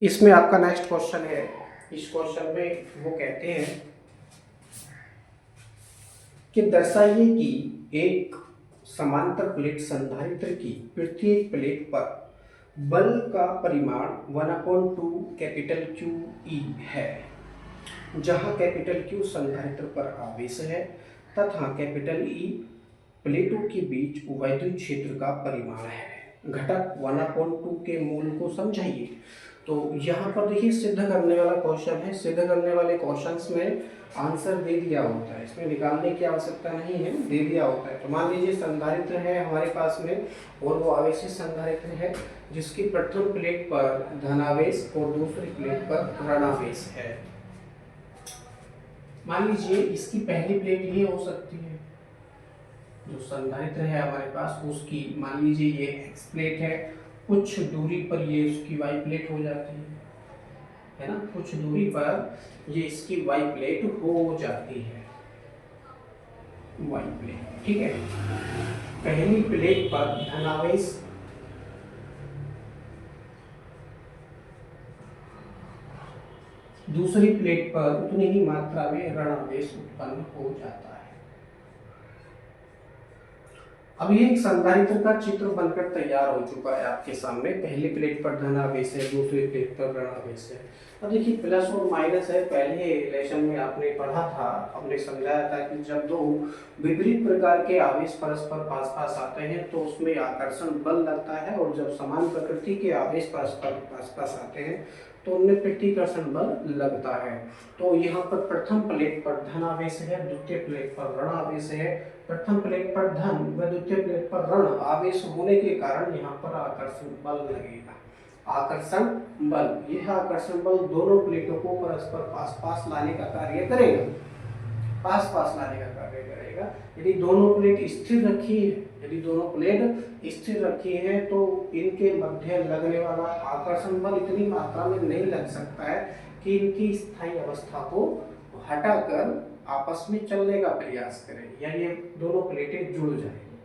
इसमें आपका next question है। इस क्वेश्चन में वो कहते हैं कि दर्शाइए कि एक समांतर प्लेट संधारित्र की प्रत्येक प्लेट पर बल का परिमाण 1/2 कैपिटल क्यू ई है, जहां कैपिटल क्यू संधारित्र पर आवेश है तथा कैपिटल ई प्लेटों के बीच वैद्युत क्षेत्र का परिमाण है। घटक 1/2 के मूल को समझाइए। तो यहाँ पर देखिए सिद्ध करने वाला क्वेश्चन है। सिद्ध करने वाले क्वेश्चंस में आंसर दे दिया होता है, इसमें निकालने की आवश्यकता नहीं है, दे दिया होता है। तो मान लीजिए संधारित्र है हमारे पास में और वो आवेशित संधारित्र है जिसकी प्रथम प्लेट पर धनावेश और दूसरी प्लेट पर ऋणावेश है। मान लीजिए इसकी पहली प्लेट ये हो सकती है, जो संधारित्र है हमारे पास उसकी मान लीजिए ये एक्स प्लेट है, कुछ दूरी पर ये इसकी वाई प्लेट हो जाती है ना, कुछ दूरी पर ये इसकी वाई प्लेट हो जाती है, वाई प्लेट। ठीक है, पहली प्लेट पर धनावेश दूसरी प्लेट पर उतनी ही मात्रा में ऋणावेश उत्पन्न हो जाता है। अब ये एक संधारित्र का चित्र बनकर तैयार हो चुका है आपके सामने। पहली प्लेट पर धनावेश है, दूसरी प्लेट पर ऋणावेश है। अब देखिए प्लस और माइनस है, पहले लेसन में आपने पढ़ा था, हमने समझाया था कि जब दो विपरीत प्रकार के आवेश परस्पर पास पास आते हैं तो उसमें आकर्षण बल लगता है, और जब समान प्रकृति के आवेश परस्पर पास पास आते हैं तो उनमें प्रतिकर्षण बल लगता है। तो यहाँ पर प्रथम प्लेट पर धनावेश है, द्वितीय प्लेट पर ऋणावेश है। प्रथम प्लेट पर धन व द्वितीय प्लेट पर ऋण आवेश होने के कारण यहाँ पर आकर्षण बल लगेगा। आकर्षण बल, यह आकर्षण बल दोनों प्लेटों को परस्पर पास पास लाने का कार्य करेगा, पास पास लाने का कार्य करेगा। यदि दोनों प्लेट स्थिर रखी है, यदि दोनों प्लेट स्थिर रखी है तो इनके मध्य लगने वाला आकर्षण बल इतनी मात्रा में नहीं लग सकता है कि इनकी स्थायी अवस्था को हटाकर आपस में चलने का प्रयास करें या ये दोनों प्लेटें जुड़ जाएंगी।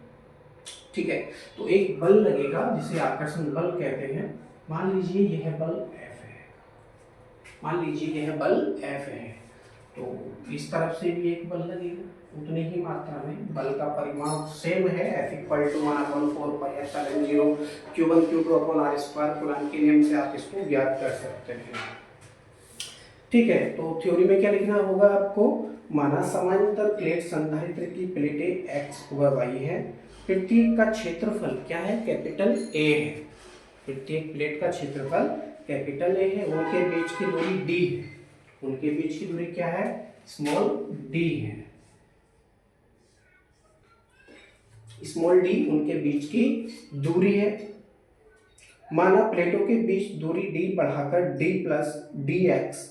ठीक है, तो एक बल लगेगा जिसे आकर्षण बल कहते हैं। मान लीजिए यह बल F है, मान लीजिए यह बल F है, तो इस तरफ से भी एक बल लगेगा उतनी ही मात्रा में। बल का परिमाण सेम है, F = 1/4 πε0 Q1 Q2/r²। कूलॉम के नियम से आप इसको ज्ञात कर सकते हैं। ठीक है, तो थ्योरी में क्या लिखना होगा आपको? माना समानांतर प्लेट संधारित्र की प्लेटें x व y है, प्रत्येक का क्षेत्रफल क्या है? कैपिटल A है। प्रत्येक प्लेट का क्षेत्रफल कैपिटल A है, उनके बीच की दूरी d है। उनके बीच की दूरी क्या है? स्मॉल d है। स्मॉल d उनके बीच की दूरी है। माना प्लेटों के बीच दूरी d बढ़ाकर d + dx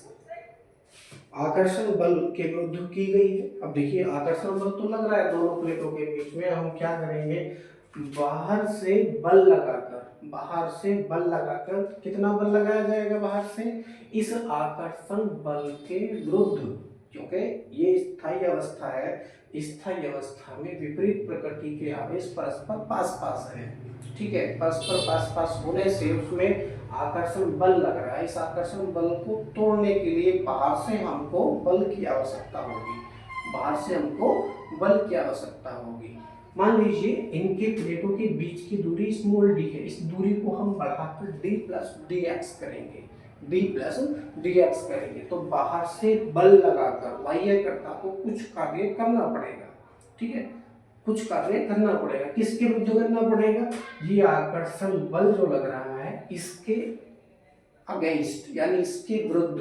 आकर्षण बल के विरुद्ध की गई है। अब देखिए आकर्षण बल तो लग रहा है दोनों प्लेटों के बीच में, हम क्या करेंगे? बाहर से बल लगाकर, बाहर से बल लगाकर कितना बल लगाया जाएगा बाहर से? इस आकर्षण बल के विरुद्ध, क्योंकि ये स्थायी अवस्था है, स्थायी अवस्था में विपरीत प्रकृति के आवेश परस्पर पास पास है। ठीक है, परस्पर पास पास होने से उसमें आकर्षण बल लग रहा है। इस आकर्षण बल को तोड़ने के लिए बाहर से हमको बल की आवश्यकता होगी, बाहर से हमको बल की आवश्यकता होगी। मान लीजिए इनके प्लेटों के बीच की दूरी स्मॉल d है, इस दूरी को हम बढ़ाकर d + dx करेंगे, d + dx करेंगे। तो बाहर से बल लगाकर बाह्यकर्ता को कुछ कार्य करना पड़ेगा। ठीक है, कुछ कार्य करना पड़ेगा। किसके विरुद्ध करना पड़ेगा? ये आकर्षण बल जो लग रहा है इसके अगेंस्ट, यानी इसके विरुद्ध।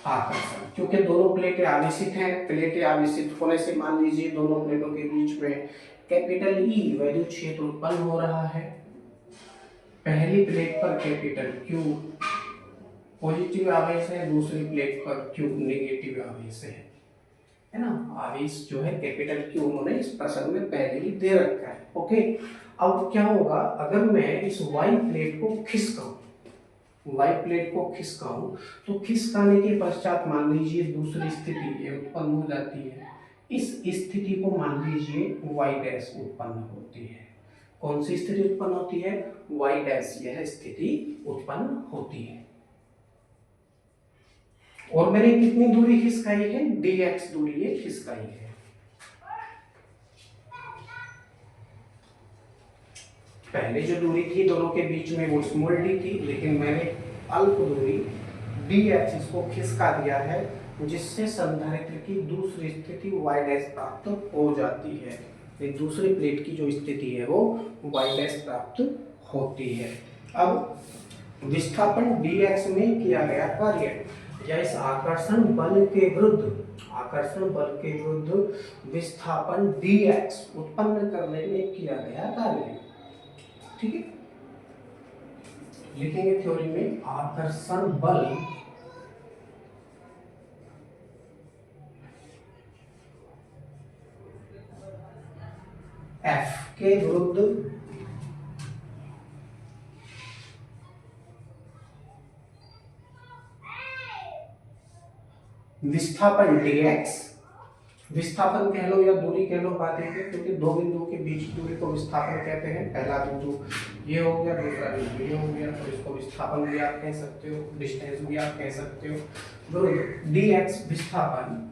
आकर्षण, क्योंकि दोनों प्लेटें आवेशित हैं, प्लेटें आवेशित होने से मान लीजिए दोनों प्लेटों के बीच में कैपिटल ई वैद्युत क्षेत्र उत्पन्न हो रहा है। पहली प्लेट पर कैपिटल क्यू पॉजिटिव आवेश है, दूसरी प्लेट पर क्यू नेगेटिव आवेश है ना। आवेश जो है कैपिटल क्यू उन्होंने इस प्रश्न में पहले ही दे रखा है। ओके, अब क्या होगा अगर मैं इस वाई प्लेट को खिसकाऊं, वाई प्लेट को खिसकाऊं तो खिसकाने के पश्चात मान लीजिए दूसरी स्थिति ये उत्पन्न हो जाती है। इस स्थिति को मान लीजिए y' उत्पन्न होती है। कौन सी स्थिति उत्पन्न होती है, y डैश, यह स्थिति उत्पन्न होती है। और मैंने कितनी दूरी खिसकाई है, dx दूरी ये खिसकाई है। पहले जो दूरी थी दोनों के बीच में वो स्मॉल डी थी, लेकिन मैंने अल्प दूरी dx इसको खिसका दिया है, जिससे संधारित्र की दूसरी स्थिति y डैश प्राप्त हो जाती है। एक दूसरी प्लेट की जो स्थिति है वो y डैश प्राप्त होती है। अब विस्थापन dx में किया गया कार्य या इस आकर्षण बल के विरुद्ध विस्थापन dx उत्पन्न करने में किया गया कार्य, ठीक है। लिखेंगे थ्योरी में, आकर्षण बल F के विरुद्ध विस्थापन dx, विस्थापन कह लो या दूरी कह लो, बात है क्योंकि दो बिंदुओं के बीच दूरी को विस्थापन कहते हैं। पहला बिंदु ये हो गया, दूसरा बिंदु ये हो गया, तो इसको विस्थापन भी आप कह सकते हो, डिस्टेंस भी आप कह सकते हो। विरुद्ध dx विस्थापन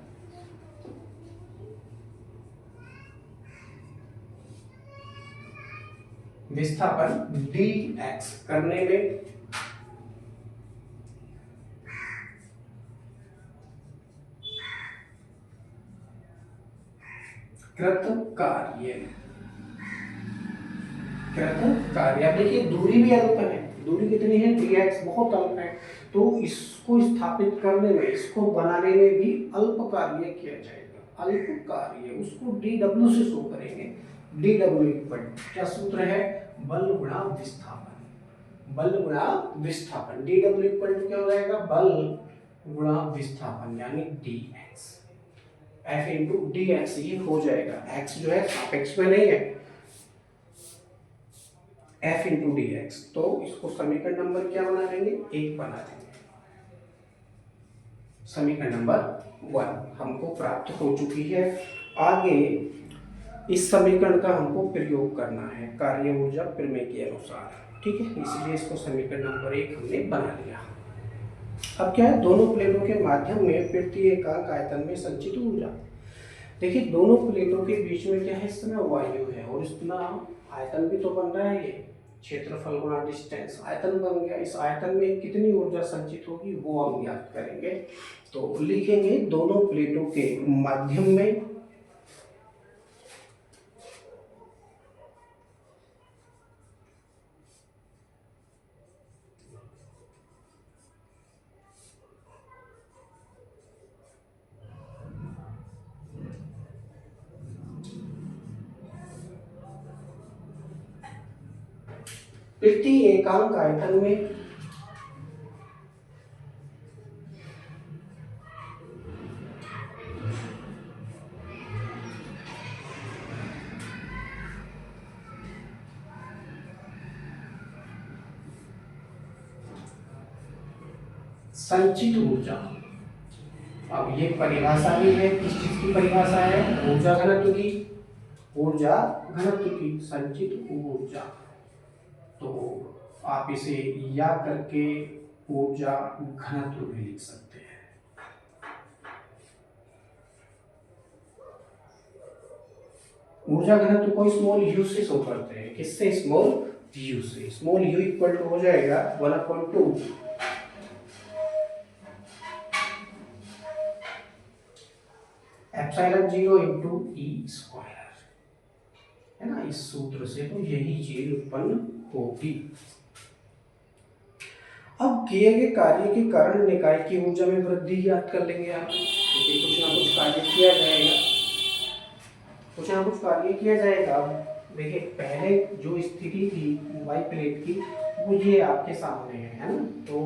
dx करने में कृत कार्य। अब देखिए दूरी भी अल्प है, दूरी कितनी है, dx बहुत अल्प है, तो इसको स्थापित करने में, इसको बनाने में भी अल्प कार्य किया जाएगा। अल्प कार्य उसको dw से शो करेंगे। dw इक्वल क्या सूत्र है, बल गुणा विस्थापन। बल गुणा विस्थापन, dw इक्वल क्या हो जाएगा, बल गुणा विस्थापन यानी dx। F इंटू dx ये हो जाएगा, x जो है सापेक्ष में नहीं है, F इंटू dx। तो इसको समीकरण नंबर क्या बना लेंगे, 1 बना देंगे। समीकरण नंबर 1 हमको प्राप्त हो चुकी है। आगे इस समीकरण का हमको प्रयोग करना है कार्य ऊर्जा प्रमेय के अनुसार, ठीक है। इसलिए इसको समीकरण नंबर 1 हमने बना लिया। अब क्या है, दोनों प्लेटों के माध्यम में प्रति एकांक आयतन में संचित ऊर्जा। देखिए दोनों प्लेटों के बीच में क्या है, इस समय वायु है और इतना आयतन भी तो बन रहा है, ये क्षेत्रफल गुणा डिस्टेंस आयतन बन गया। इस आयतन में कितनी ऊर्जा संचित होगी वो हम ज्ञात करेंगे। तो लिखेंगे दोनों प्लेटों के माध्यम में प्रति एकांक आयतन में संचित ऊर्जा। अब ये परिभाषा भी है, किस चीज की परिभाषा है, ऊर्जा घनत्व की। ऊर्जा घनत्व की संचित ऊर्जा, तो आप इसे या करके ऊर्जा घनत्व भी लिख सकते हैं। ऊर्जा घनत्व को स्मॉल यू से शो करते हैं, किससे, स्मॉल यू से। स्मॉल यू इक्वल टू हो जाएगा 1/2 एप्सिलॉन 0 इंटू ई स्क्वायर, है ना। इस सूत्र से तो यही चीज उत्पन्न होगी। अब किए गए कार्य के कारण निकाय की ऊर्जा में वृद्धि याद कर लेंगे आप, क्योंकि कुछ ना कुछ कार्य किया जाएगा, कुछ ना कुछ कार्य किया जाएगा। देखिए पहले जो स्थिति थी वाई प्लेट की वो ये आपके सामने है ना, तो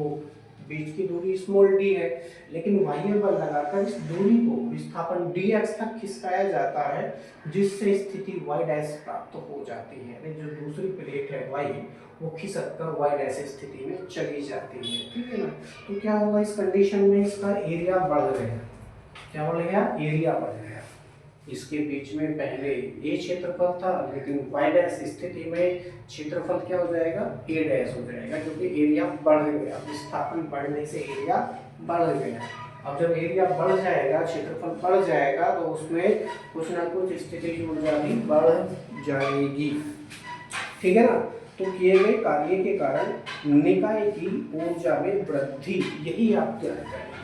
बीच की दूरी स्मॉल डी है, लेकिन बाह्य बल लगाकर इस दूरी को विस्थापन dx तक खिसकाया जाता है, जिससे स्थिति y डैश प्राप्त हो जाती है। यानी जो दूसरी प्लेट है y वो खिसक कर y डैश स्थिति में चली जाती है, ठीक है ना। तो क्या होगा इस कंडीशन में, इसका एरिया बढ़ गया। क्या बढ़ गया, एरिया बढ़ गया। इसके बीच में पहले ए क्षेत्रफल था, लेकिन y डैश स्थिति में क्षेत्रफल क्या हो जाएगा, a डैश हो जाएगा, क्योंकि एरिया बढ़ गया, विस्थापन बढ़ने से एरिया बढ़ गया। अब जब एरिया बढ़ जाएगा, क्षेत्रफल बढ़ जाएगा, तो उसमें कुछ ना कुछ स्थितिज ऊर्जा भी बढ़ जाएगी। ठीक है ना। तो किए गए कार्य के कारण निकाय की ऊर्जा में वृद्धि, यही आप क्या करेंगे।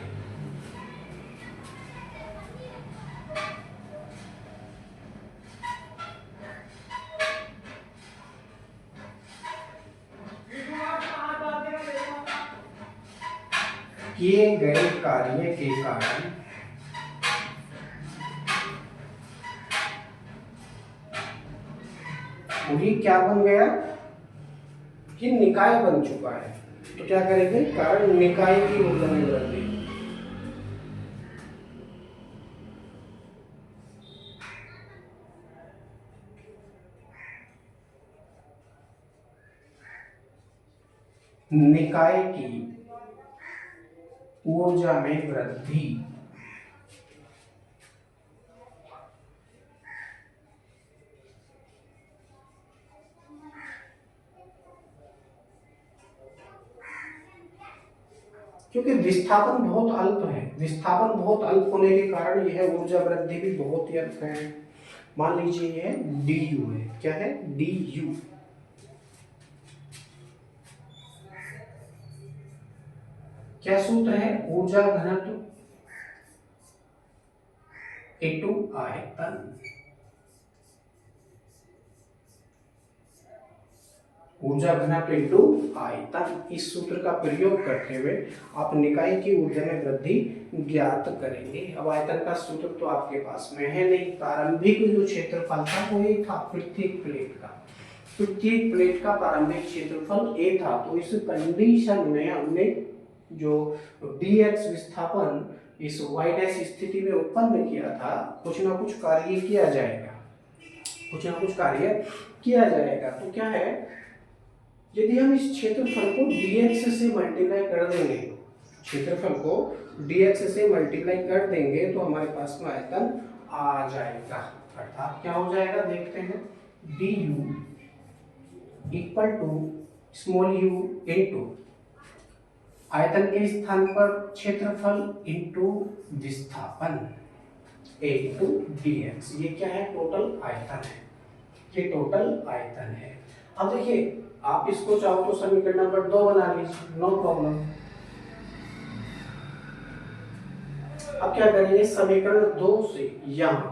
किए गए कार्य के कारण वही क्या बन गया कि निकाय बन चुका है। तो क्या करेंगे, कारण निकाय की ऊर्जा में वृद्धि। निकाय की ऊर्जा में वृद्धि। क्योंकि विस्थापन बहुत अल्प है, विस्थापन बहुत अल्प होने के कारण यह ऊर्जा वृद्धि भी बहुत ही अल्प है। मान लीजिए यह du है, क्या है, du। क्या सूत्र है, ऊर्जा घनत्व इंटू आयतन। ऊर्जा घनत्व इंटू आयतन, इस सूत्र का प्रयोग करते हुए आप निकाय की ऊर्जा में वृद्धि ज्ञात करेंगे। अब आयतन का सूत्र तो आपके पास में है नहीं, प्रारंभिक जो क्षेत्रफल था वो एक था, प्रत्येक प्लेट का प्रारंभिक क्षेत्रफल ए था। तो इस कंडीशन में हमने जो dx विस्थापन इस y डैश स्थिति में उत्पन्न किया था, कुछ ना कुछ कार्य किया जाएगा, कुछ ना कुछ कार्य किया जाएगा। तो क्या है, यदि हम इस क्षेत्रफल को dx से मल्टीप्लाई कर देंगे, क्षेत्रफल को dx से मल्टीप्लाई कर देंगे, तो हमारे पास में आयतन आ जाएगा। अर्थात क्या हो जाएगा, देखते हैं, du equal to small u into आयतन के स्थान पर क्षेत्रफल इनटू विस्थापन a इनटू dx। ये क्या है, टोटल आयतन है, ये टोटल आयतन है। अब देखिए, आप इसको चाहो तो समीकरण नंबर 2 बना लीजिए, नो प्रॉब्लम। अब क्या करेंगे, समीकरण 2 से यहां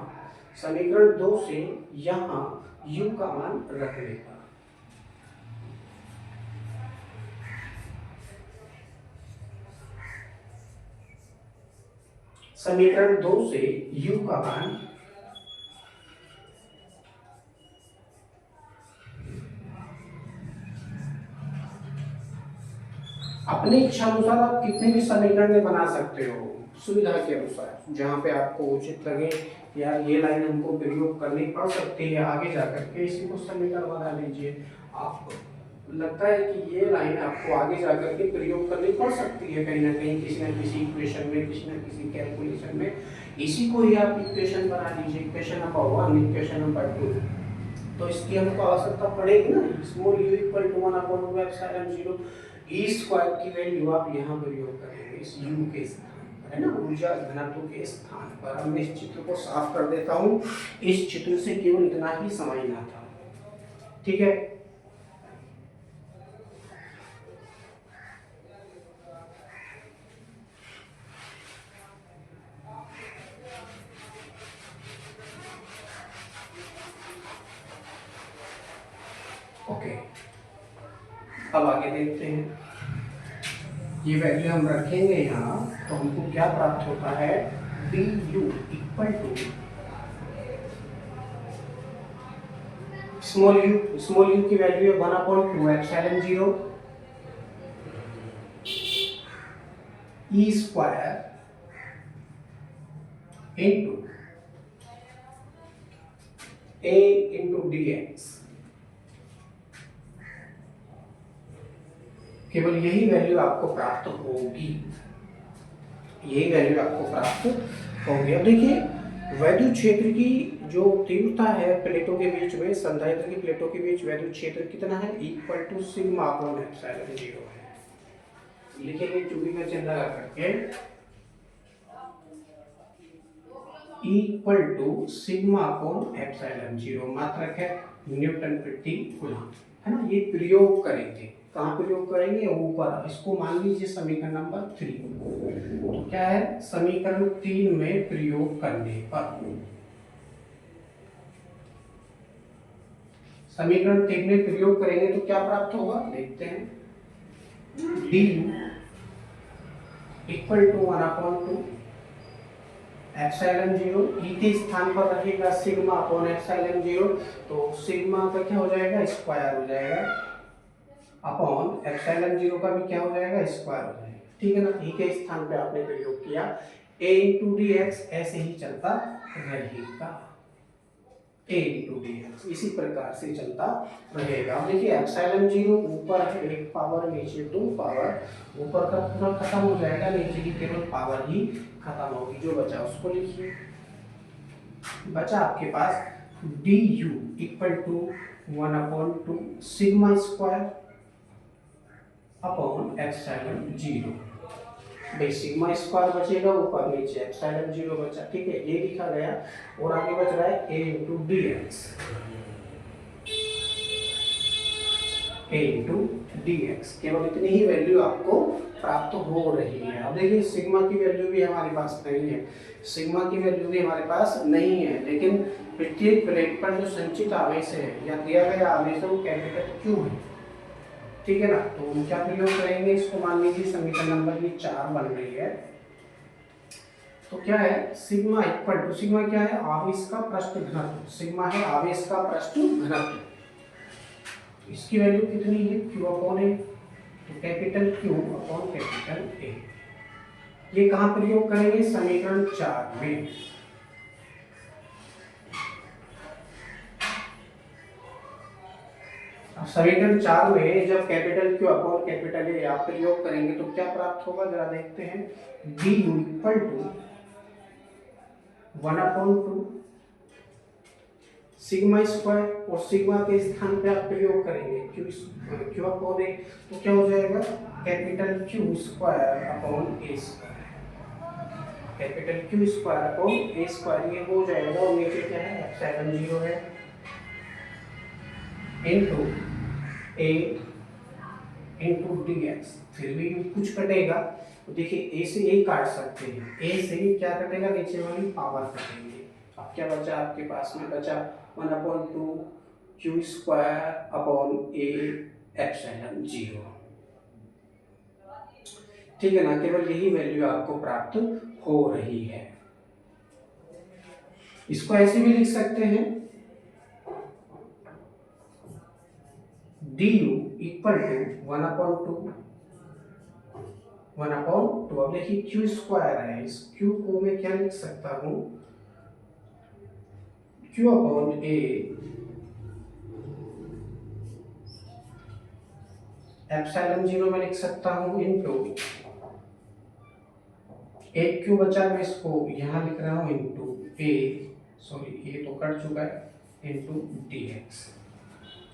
u का मान रख लेगा। समीकरण 2 से u का मान अपनी इच्छा अनुसार आप कितने भी समीकरण में बना सकते हो, सुविधा के अनुसार, जहाँ पे आपको उचित लगे, या ये लाइन हमको प्रयोग करनी पड़ सकती है आगे जाकर के, इसी को समीकरण बना लीजिए। आपको लगता है कि ये लाइन आपको आगे जाकर के प्रयोग करनी पड़ सकती है कहीं ना कहीं, किसी न किसी इक्वेशन में, किसी न किसी कैलकुलेशन में, इसी को ही आप इक्वेशन बना लीजिए, इक्वेशन नंबर 1, इक्वेशन नंबर 2। तो इसकी हमको आवश्यकता पड़ेगी ना, small u equal to 1/2 epsilon 0 E square की वैल्यू आप यहाँ प्रयोग करेंगे इस u के स्थान पर, है ना, ऊर्जा घनत्व के स्थान पर। अब मैं इस चित्र को साफ कर देता हूँ, इस चित्र से केवल इतना ही समझना था, ठीक है। ओके, अब आगे देखते हैं, ये वैल्यू हम रखेंगे यहाँ, तो हमको क्या प्राप्त होता है, du equal to small u की वैल्यू है 1/2 epsilon 0 E square into a into dx। केवल यही वैल्यू आपको प्राप्त होगी, यही वैल्यू आपको प्राप्त होगी। अब देखिए, वैद्युत क्षेत्र की जो तीव्रता है प्लेटों के बीच में, संधारित्र की प्लेटों के बीच वैद्युत क्षेत्र कितना है, equal to sigma upon epsilon 0 है। लिखेंगे चूड़ी का चिन्ह लगा करके, equal to sigma upon epsilon 0, मात्रक है न्यूटन प्रति कूलम, है ना। ये प्रयोग करेंगे, कहाँ प्रयोग करेंगे, ऊपर। इसको मान लीजिए समीकरण नंबर 3। तो क्या है, समीकरण 3 में प्रयोग करने पर, समीकरण 3 में प्रयोग करेंगे तो क्या प्राप्त होगा, देखते हैं। डी इक्वल टू 1/2 एप्सिलॉन 0, ई के स्थान पर रहेगा सिग्मा अपॉन एप्सिलॉन 0, तो सिग्मा का क्या हो जाएगा, स्क्वायर हो जाएगा, अपॉन एप्सिलॉन 0 का भी क्या हो जाएगा, स्क्वायर हो जाएगा। ठीक है ना। ई के स्थान पे आपने प्रयोग किया, a इंटू डी एक्स ऐसे ही चलता रहेगा, a इंटू डी एक्स इसी प्रकार से चलता रहेगा। अब देखिए एप्सिलॉन 0 ऊपर है 1 पावर, नीचे 2 पावर, ऊपर का पूरा खत्म हो जाएगा, नीचे की केवल पावर ही खत्म होगी। जो बचा उसको लिखिए, बचा आपके पास D U equal to 1/2 sigma square upon epsilon 0। भाई सिग्मा स्क्वायर बचेगा, ऊपर नीचे एप्सिलॉन 0 बचा, ठीक है, ये लिखा गया। और आगे बच रहा है a into D x, a into D x, केवल इतनी ही वैल्यू आपको प्राप्त हो रही है। अब देखिए सिग्मा की वैल्यू भी हमारे पास नहीं है, सिग्मा की वैल्यू भी हमारे पास नहीं है, लेकिन प्रत्येक प्लेट पर जो संचित आवेश है या दिया गया आवेश है वो कैपिटल क्यू है, ठीक है ना। तो हम क्या प्रयोग करेंगे, इसको मान लीजिए समीकरण नंबर 4 बन रही है। तो क्या है, सिग्मा इक्वल टू, सिग्मा क्या है, आवेश का पृष्ठ घनत्व, सिग्मा है आवेश का पृष्ठ घनत्व, इसकी वैल्यू कितनी है, क्यू अपॉन ए, तो capital Q upon capital A. ये कहां प्रयोग करेंगे, समीकरण 4 में। समीकरण 4 में जब capital Q upon capital A आप प्रयोग करेंगे तो क्या प्राप्त होगा, जरा देखते हैं। D U equal to 1/2 sigma square, और सिग्मा के स्थान पे आप प्रयोग करेंगे क्यू अपॉन ए, तो क्या हो जाएगा, capital Q square upon A square, capital Q square upon A square, ये हो जाएगा। और नीचे क्या है, एप्सिलॉन 0 है into a into D x, फिर भी कुछ कटेगा, तो देखिए a से a काट सकते हैं, a से ही क्या कटेगा, नीचे वाली पावर कटेंगे। अब क्या बचा आपके पास में, बचा 1/2 Q square upon a epsilon 0, ठीक है ना। केवल यही वैल्यू आपको प्राप्त हो रही है। इसको ऐसे भी लिख सकते हैं, डी यू इक्वल टू 1/2 अब देखिए क्यू स्क्वायर है, इस क्यू को मैं क्या लिख सकता हूं, क्यू अपॉन ए एप्सिलॉन 0 में लिख सकता हूं इनटू एक क्यू बचा, मैं इसको यहां लिख रहा हूं इनटू ए, सॉरी ये तो कट चुका है, इनटू डी एक्स,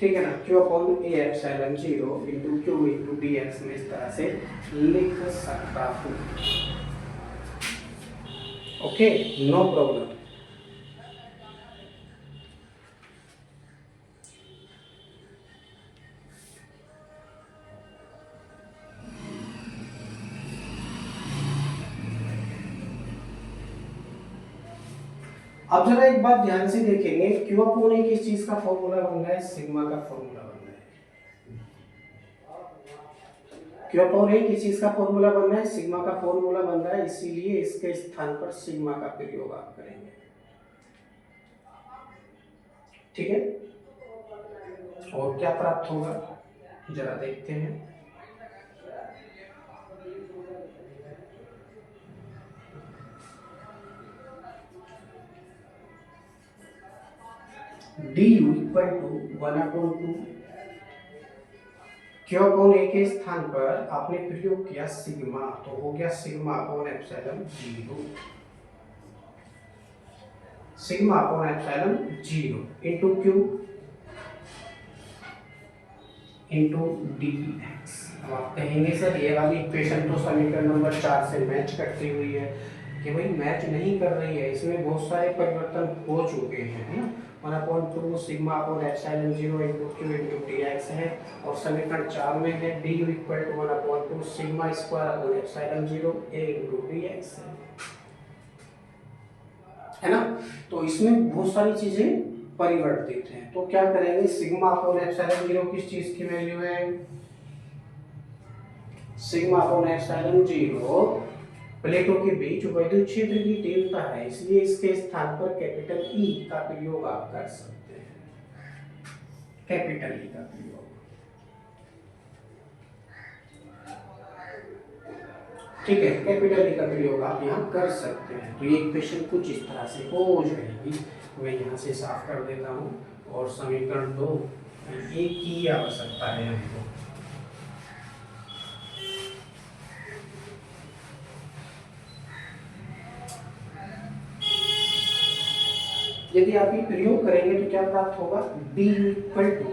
ठीक है ना। Q upon A epsilon 0 into Q into D X में इस तरह से लिख सकता हूँ। Okay, no problem. अब जरा एक बात ध्यान से देखेंगे, क्यू अपॉन ए किस चीज का फॉर्मूला बन रहा है, सिग्मा का फॉर्मूला बन रहा है। क्यू अपॉन ए किस चीज का फॉर्मूला बन रहा है, सिग्मा का फॉर्मूला बन रहा है, इसीलिए इसके स्थान पर सिग्मा का प्रयोग आप करेंगे, ठीक है। और क्या प्राप्त होगा, जरा देखते हैं। D U equal to 1/2 Q upon A के स्थान पर आपने प्रयोग किया सिग्मा, तो हो गया sigma upon epsilon 0। Sigma upon epsilon 0 into Q into D X. अब आप कहेंगे सर ये वाली इक्वेशन तो समीकरण नंबर 4 से मैच करती हुई है, कि भाई मैच नहीं कर रही है, इसमें बहुत सारे परिवर्तन हो चुके हैं, है ना। 1/2 sigma upon epsilon 0 into Q into D X है, और समीकरण 4 में है D U equal to 1/2 sigma square upon epsilon 0 A into D X है ना। तो इसमें बहुत सारी चीजें परिवर्तित हैं, तो क्या करेंगे, सिग्मा अपॉन एप्सिलॉन 0 किस चीज की वैल्यू है, सिग्मा अपॉन एप्सिलॉन 0 प्लेटों के बीच विद्युत क्षेत्र की तीव्रता है, इसलिए इसके स्थान पर कैपिटल ई का प्रयोग आप कर सकते हैं, कैपिटल ई का प्रयोग। ठीक है, कैपिटल ई का प्रयोग आप यहाँ कर सकते हैं। तो ये इक्वेशन कुछ इस तरह से हो जाएगी। मैं यहाँ से साफ कर देता हूँ, और समीकरण 2 एक की आवश्यकता है हमको। यदि आप ये प्रयोग करेंगे तो क्या प्राप्त होगा, D equal to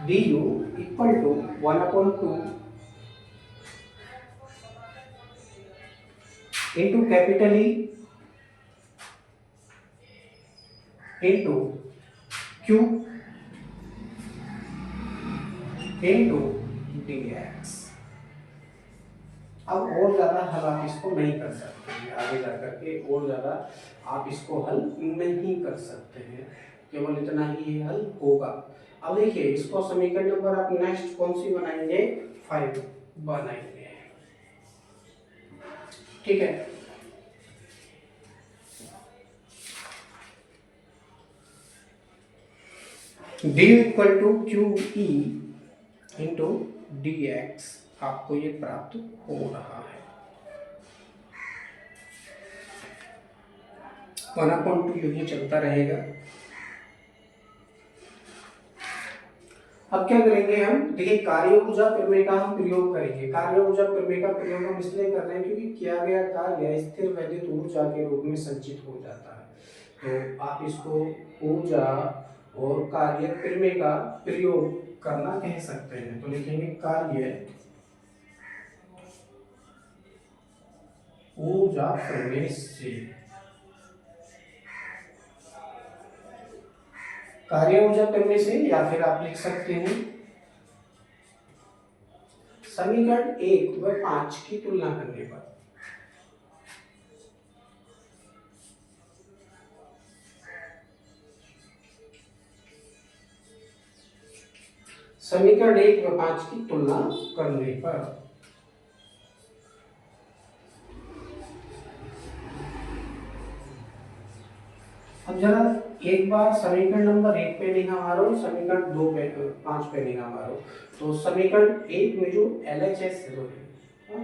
D U equal to 1/2 into capital E into Q into D X. अब और ज्यादा हल आप इसको नहीं कर सकते हैं, आगे जाकर के और ज्यादा आप इसको हल नहीं कर सकते हैं, केवल इतना ही ये हल होगा। अब देखिए, इसको समीकरण नंबर आप नेक्स्ट कौन सी बनाएंगे, 5 बनाएंगे। ठीक है, D equal to Q E into D X आपको ये प्राप्त हो रहा है। 1/2 यूं चलता रहेगा। अब क्या करेंगे हम, देखिए कार्य ऊर्जा प्रमेय का हम प्रयोग करेंगे। कार्य ऊर्जा प्रमेय का प्रयोग हम इसलिए कर रहे हैं क्योंकि किया गया कार्य स्थिर वैद्युत ऊर्जा के रूप में संचित हो जाता है। तो आप इसको ऊर्जा और कार्य प्रमेय का प्रयोग करना कह सकते हैं। तो लिखेंगे कार्य ऊर्जा प्रमेय से, कार्य ऊर्जा प्रमेय से, या फिर आप लिख सकते हैं समीकरण 1 व 5 की तुलना करने पर। समीकरण 1 व 5 की तुलना करने पर अब जरा एक बार समीकरण नंबर 1 पे निगाह मारो, समीकरण 2 पे 5 पे निगाह मारो। तो समीकरण 1 में जो LHS है,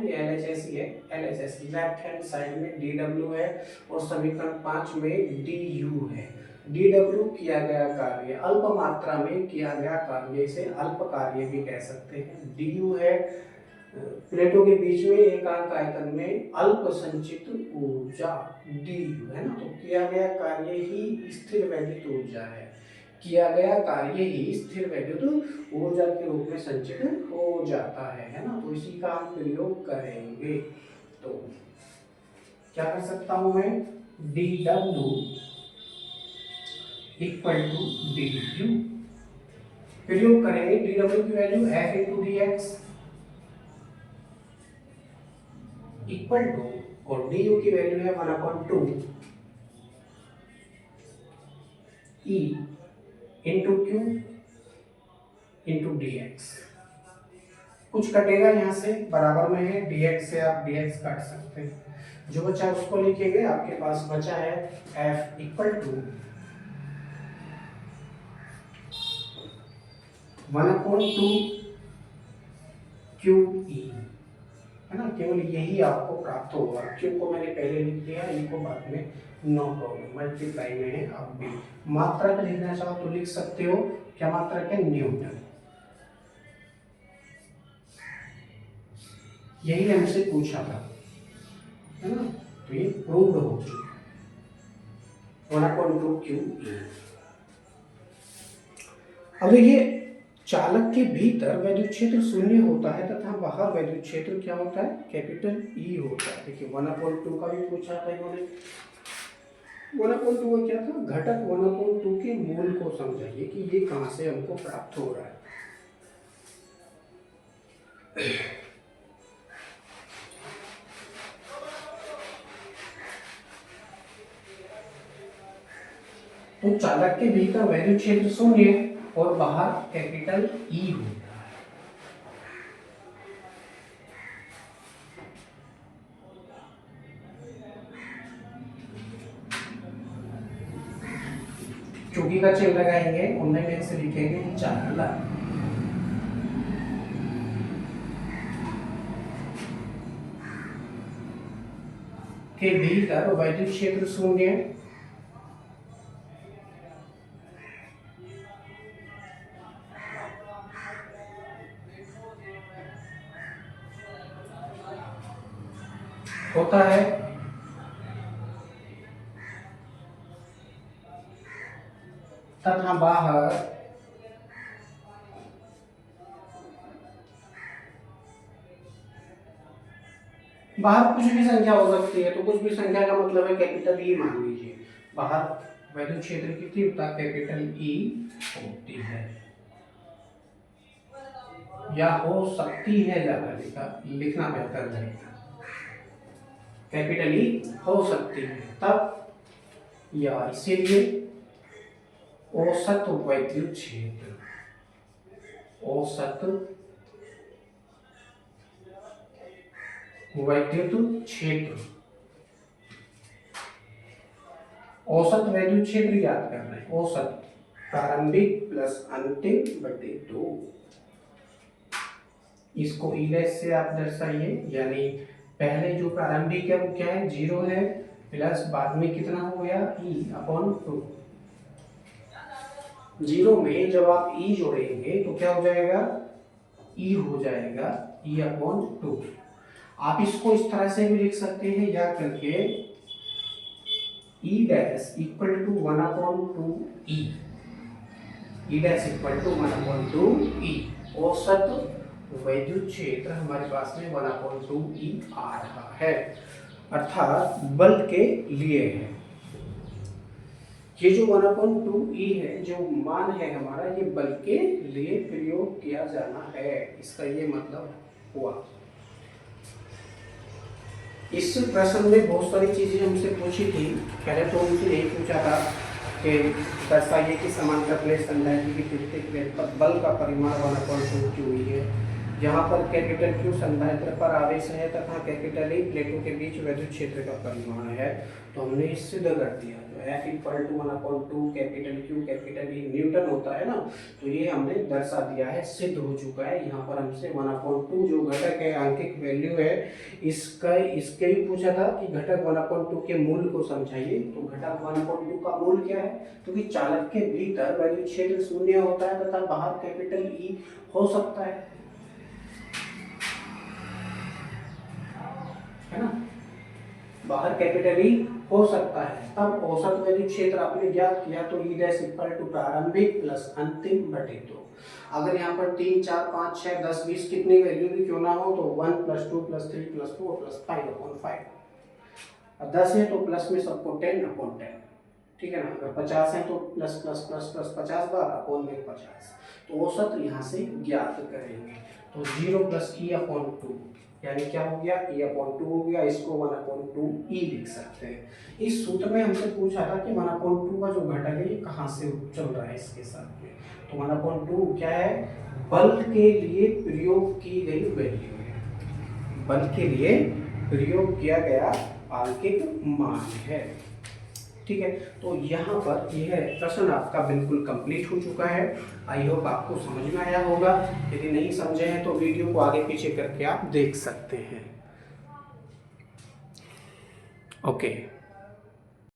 ये LHS ही है, LHS लेफ्ट हैंड साइड में DW है, और समीकरण 5 में DU है। DW किया गया कार्य, अल्प मात्रा में किया गया कार्य, इसे अल्प कार्य भी कह सकते हैं। DU है प्लेटों के बीच में एकांक आयतन में अल्प संचित ऊर्जा, DU है ना। तो किया गया कार्य ही स्थिर वैद्युत ऊर्जा है, किया गया कार्य ही स्थिर वैद्युत ऊर्जा के रूप में संचित हो जाता है ना। तो इसी का हम प्रयोग करेंगे। तो क्या कर सकता हूं मैं, DW इक्वल टू DU प्रयोग करेंगे। DW की value F into D X equal to, और DU की वैल्यू है 1/2 E into Q into D X. कुछ कटेगा यहाँ से, बराबर में है, dx से आप dx काट सकते हैं, जो बचा उसको लिखेंगे। आपके पास बचा है F इक्वल टू 1/2 QE है ना। केवल यही आपको प्राप्त होगा। क्यू को मैंने पहले लिख दिया, ई को बाद में, नो प्रॉब्लम, मल्टीप्लाई में है। आप भी मात्रक लिखना चाहो तो लिख सकते हो। क्या मात्रक है, न्यूटन। यही हमसे पूछा था, है ना। तो ये प्रूव्ड हो चुका है 1/2 QE। अब देखिए चालक के भीतर वैद्युत क्षेत्र शून्य होता है तथा बाहर वैद्युत क्षेत्र क्या होता है, कैपिटल ई होता है। देखिए 1/2 का भी पूछा था इन्होंने। 1/2 क्या था, घटक 1/2 के मूल को समझाइए कि ये कहां से हमको प्राप्त हो रहा है। तो चालक के भीतर वैद्युत क्षेत्र शून्य और बाहर कैपिटल ई होता है। चूंकि का चिन्ह लगाएंगे, उनमें में से लिखेंगे चालक के भीतर वैद्युत क्षेत्र शून्य होता है तथा बाहर कुछ भी संख्या हो सकती है। तो कुछ भी संख्या का मतलब है कैपिटल ई मान लीजिए। बाहर वैद्युत क्षेत्र की तीव्रता कैपिटल ई होती है या हो सकती है, ज्यादा लिखना बेहतर रहेगा। कैपिटल ई हो सकती है तब, या इसीलिए औसत वैद्युत क्षेत्र, औसत वैद्युत क्षेत्र, औसत वैद्युत क्षेत्र याद करना है। औसत प्रारंभिक प्लस अंतिम बटे 2, इसको ई से आप दर्शाइए। यानी पहले जो प्रारंभिक है वो क्या है, 0 है, प्लस बाद में कितना हो गया E/2। 0 में जब आप E जोड़ेंगे तो क्या हो जाएगा, E हो जाएगा E/2। आप इसको इस तरह से भी लिख सकते हैं या करके E' equal to 1/2E, E' equal to 1/2E। औसत वैद्युत क्षेत्र हमारे पास में 1/2E आ रहा है, अर्थात बल के लिए है। ये जो 1/2E है, जो मान है हमारा, ये बल के लिए प्रयोग किया जाना है, इसका ये मतलब हुआ। इस प्रश्न में बहुत सारी चीजें हमसे पूछी थी। पहले तो उनसे यही पूछा था कि दर्शाइए कि समांतर प्लेट संधारित्र की तृतीय प्लेट पर बल का परिमाण 1/2 QE है, जहाँ पर कैपिटल Q संधारित्र पर आवेश है तथा कैपिटल E प्लेटों के बीच वैद्युत क्षेत्र का परिमाण है। तो हमने सिद्ध कर दिया, जो F equal to 1/2 capital Q capital E newton होता है ना, तो ये हमने दर्शा दिया है, सिद्ध हो चुका है। यहाँ पर हमसे 1/2 जो घटक है, आंकिक वैल्यू है, इसके भी पूछा था कि घटक 1/2 के मूल को समझाइए। तो घटक 1/2 का मूल क्या है, क्योंकि चालक के भीतर वैद्युत क्षेत्र शून्य होता है तथा बाहर कैपिटल E हो सकता है ना, बाहर कैपिटल E हो सकता है। तब औसत वैद्युत क्षेत्र आपने ज्ञात किया, तो E' इक्वल टू प्रारंभिक प्लस अंतिम बटे 2। अगर यहाँ पर 3, 4, 5, 6, 10, 20 कितनी वैल्यू भी क्यों ना हो, तो 1 + 2 + 3 + 4 + 5/5। 10 है तो प्लस में सबको 10/10, ठीक है ना। अगर 50 है तो plus plus plus plus 50 bar upon में 50। तो औसत यहाँ से ज्ञात करेंगे। तो 0 + E/2 यानी क्या हो गया, E/2 हो गया। इसको 1/2E लिख सकते हैं। इस सूत्र में हमसे पूछा था कि 1/2 का जो घटक है ये कहाँ से चल रहा है इसके साथ में। तो 1/2 क्या है, बल के लिए प्रयोग की गई वैल्यू है, बल के लिए प्रयोग किया गया आंकिक मान है, ठीक है। तो यहाँ पर यह प्रश्न आपका बिल्कुल कंप्लीट हो चुका है। आई होप आपको समझ में आया होगा। यदि नहीं समझे हैं तो वीडियो को आगे पीछे करके आप देख सकते हैं। ओके।